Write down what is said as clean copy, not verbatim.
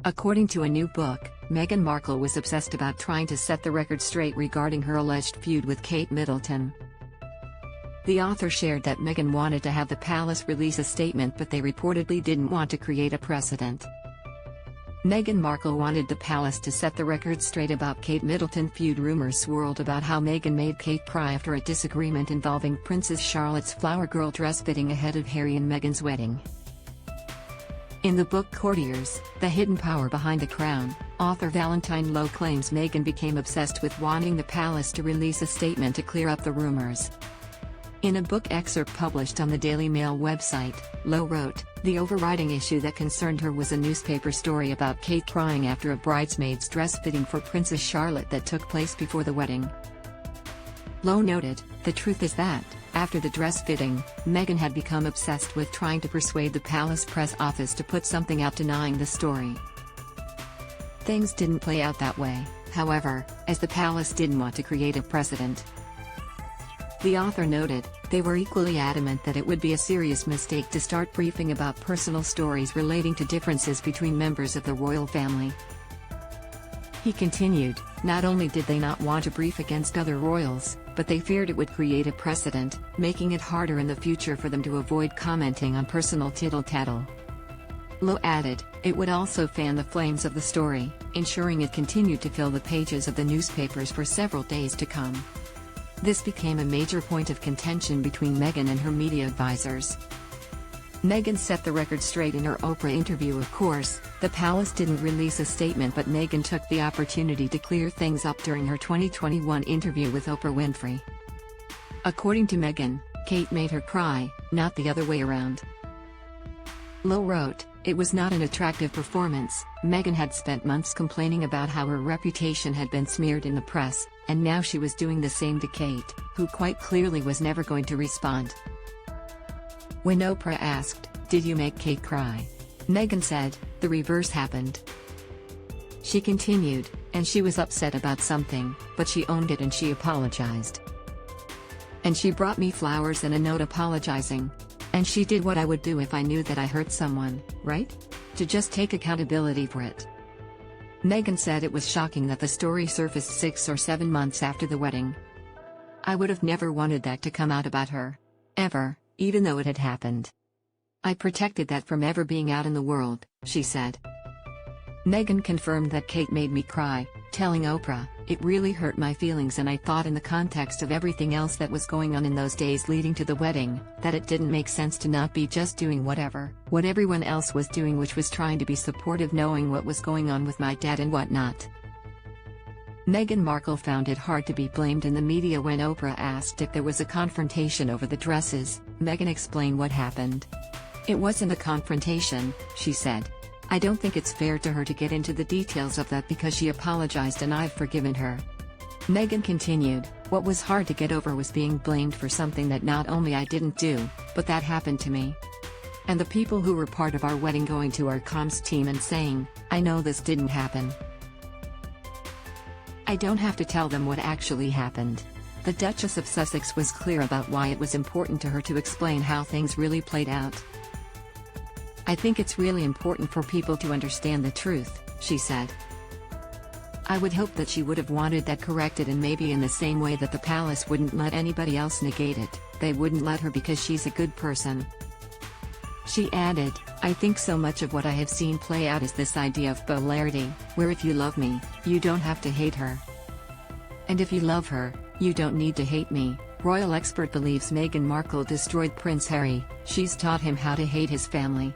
According to a new book, Meghan Markle was obsessed about trying to set the record straight regarding her alleged feud with Kate Middleton. The author shared that Meghan wanted to have the palace release a statement, but they reportedly didn't want to create a precedent. Meghan Markle wanted the palace to set the record straight about Kate Middleton feud. Rumors swirled about how Meghan made Kate cry after a disagreement involving Princess Charlotte's flower girl dress fitting ahead of Harry and Meghan's wedding. In the book Courtiers, The Hidden Power Behind the Crown, author Valentine Lowe claims Meghan became obsessed with wanting the palace to release a statement to clear up the rumors. In a book excerpt published on the Daily Mail website, Lowe wrote, "The overriding issue that concerned her was a newspaper story about Kate crying after a bridesmaid's dress fitting for Princess Charlotte that took place before the wedding." Lowe noted, "The truth is that, after the dress fitting, Meghan had become obsessed with trying to persuade the palace press office to put something out denying the story." Things didn't play out that way, however, as the palace didn't want to create a precedent. The author noted, "They were equally adamant that it would be a serious mistake to start briefing about personal stories relating to differences between members of the royal family." He continued, "Not only did they not want to brief against other royals, but they feared it would create a precedent, making it harder in the future for them to avoid commenting on personal tittle-tattle." Lowe added, "It would also fan the flames of the story, ensuring it continued to fill the pages of the newspapers for several days to come." This became a major point of contention between Meghan and her media advisors. Meghan set the record straight in her Oprah interview. Of course, the palace didn't release a statement, but Meghan took the opportunity to clear things up during her 2021 interview with Oprah Winfrey. According to Meghan, Kate made her cry, not the other way around. Lowe wrote, "It was not an attractive performance. Meghan had spent months complaining about how her reputation had been smeared in the press, and now she was doing the same to Kate, who quite clearly was never going to respond." When Oprah asked, "Did you make Kate cry?" Meghan said, "The reverse happened." She continued, "And she was upset about something, but she owned it and she apologized. And she brought me flowers and a note apologizing. And she did what I would do if I knew that I hurt someone, right? To just take accountability for it." Meghan said it was shocking that the story surfaced 6 or 7 months after the wedding. "I would have never wanted that to come out about her. Ever, even though it had happened. I protected that from ever being out in the world," she said. Meghan confirmed that Kate made me cry, telling Oprah, "It really hurt my feelings, and I thought in the context of everything else that was going on in those days leading to the wedding, that it didn't make sense to not be just doing what everyone else was doing, which was trying to be supportive knowing what was going on with my dad and whatnot." Meghan Markle found it hard to be blamed in the media when Oprah asked if there was a confrontation over the dresses. Meghan explained what happened. "It wasn't a confrontation," she said. "I don't think it's fair to her to get into the details of that because she apologized and I've forgiven her." Meghan continued, "What was hard to get over was being blamed for something that not only I didn't do, but that happened to me. And the people who were part of our wedding going to our comms team and saying, 'I know this didn't happen. I don't have to tell them what actually happened.'" The Duchess of Sussex was clear about why it was important to her to explain how things really played out. "I think it's really important for people to understand the truth," she said. "I would hope that she would have wanted that corrected, and maybe in the same way that the palace wouldn't let anybody else negate it, they wouldn't let her because she's a good person." She added, "I think so much of what I have seen play out is this idea of polarity, where if you love me, you don't have to hate her. And if you love her, you don't need to hate me." Royal expert believes Meghan Markle destroyed Prince Harry. "She's taught him how to hate his family,